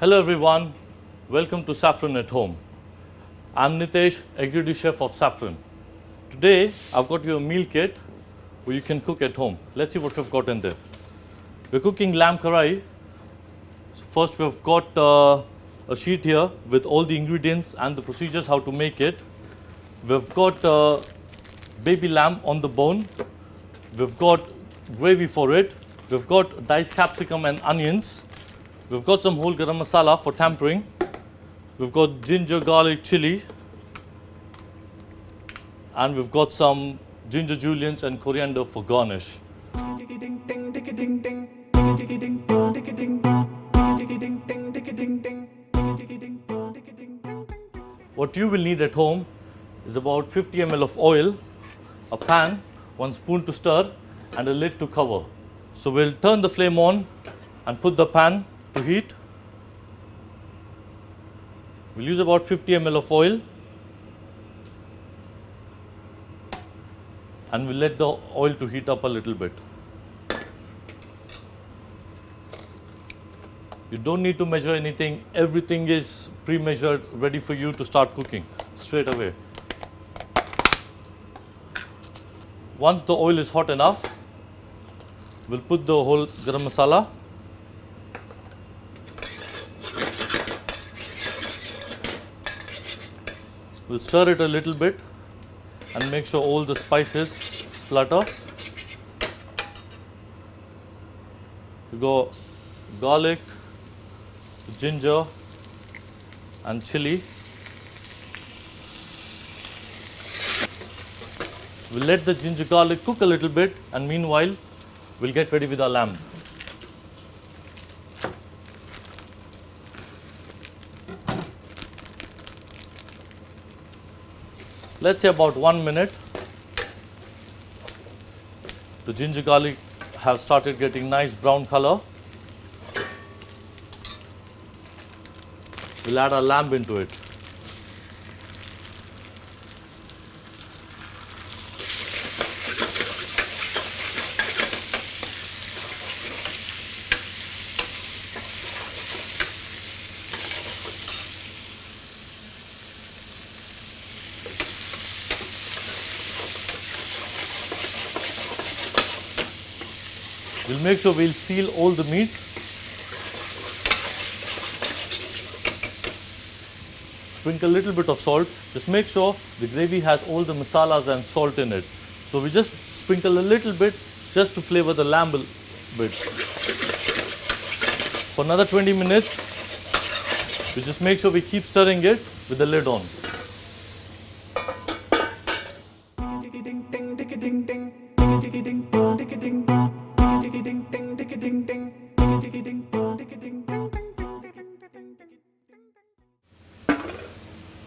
Hello everyone, welcome to Saffron at Home. I'm Nitesh, Executive Chef of Saffron. Today I've got you a meal kit where you can cook at home. Let's see what we've got in there. We're cooking Lamb Karahi. First we've got a sheet here with all the ingredients and the procedures how to make it. We've got baby lamb on the bone. We've got gravy for it. We've got diced capsicum and onions. We've got some whole garam masala for tempering. We've got ginger, garlic, chili. And we've got some ginger julienne and coriander for garnish. What you will need at home is about 50 ml of oil, a pan, 1 spoon to stir, and a lid to cover. So we'll turn the flame on and put the pan to heat. We'll use about 50 ml of oil and we'll let the oil to heat up a little bit. You don't need to measure anything, everything is pre-measured, ready for you to start cooking straight away. Once the oil is hot enough, we'll put the whole garam masala. We'll stir it a little bit and make sure all the spices splutter. We go garlic, ginger and chili. We'll let the ginger garlic cook a little bit and meanwhile we'll get ready with our lamb. Let's say about 1 minute. The ginger garlic have started getting nice brown color. We'll add our lamb into it. We'll make sure we'll seal all the meat. Sprinkle a little bit of salt. Just make sure the gravy has all the masalas and salt in it. So we just sprinkle a little bit just to flavor the lamb a bit. For another 20 minutes, we just make sure we keep stirring it with the lid on.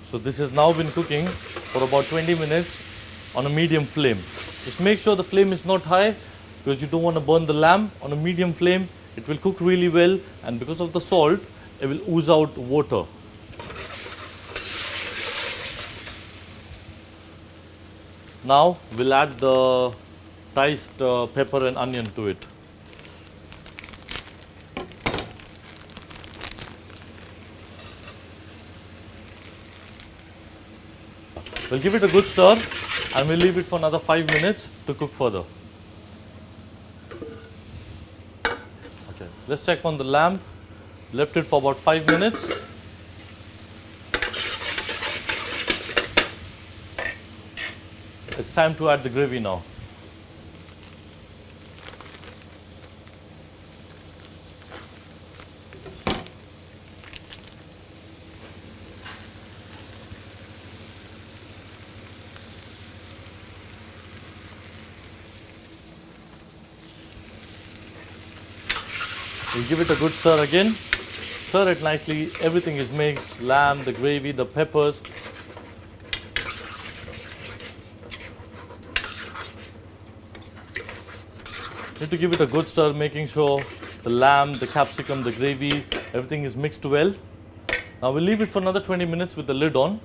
So this has now been cooking for about 20 minutes on a medium flame. Just make sure the flame is not high because you don't want to burn the lamb. On a medium flame, it will cook really well, and because of the salt, it will ooze out water. Now we'll add the diced pepper and onion to it. We'll give it a good stir and we'll leave it for another 5 minutes to cook further. Okay, let's check on the lamb. Left it for about 5 minutes. It's time to add the gravy now. We'll give it a good stir again. Stir it nicely. Everything is mixed. Lamb, the gravy, the peppers. Need to give it a good stir, making sure the lamb, the capsicum, the gravy, everything is mixed well. Now we'll leave it for another 20 minutes with the lid on.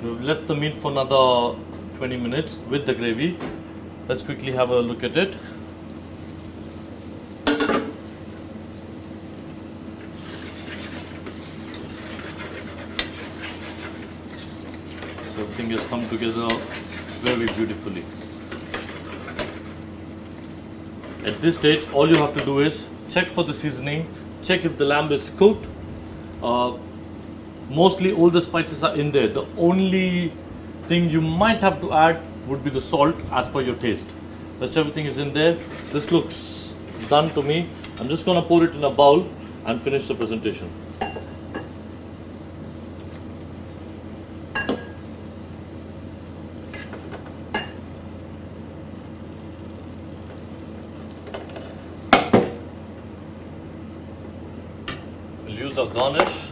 We've left the meat for another 20 minutes with the gravy. Let's quickly have a look at it. So everything has come together very beautifully. At this stage, all you have to do is check for the seasoning, check if the lamb is cooked. Mostly all the spices are in there. The only thing you might have to add would be the salt as per your taste. Rest everything is in there. This looks done to me. I'm just going to pour it in a bowl and finish the presentation. We'll use our garnish.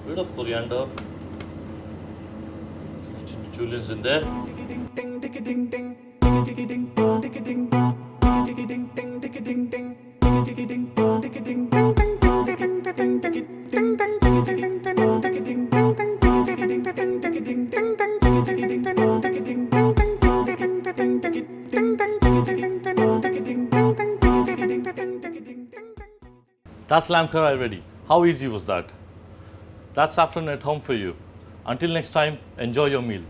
Bit of coriander, juliennes in there. That's lamb karahi ready. How easy was that? That's saffron at home for you. Until next time, enjoy your meal.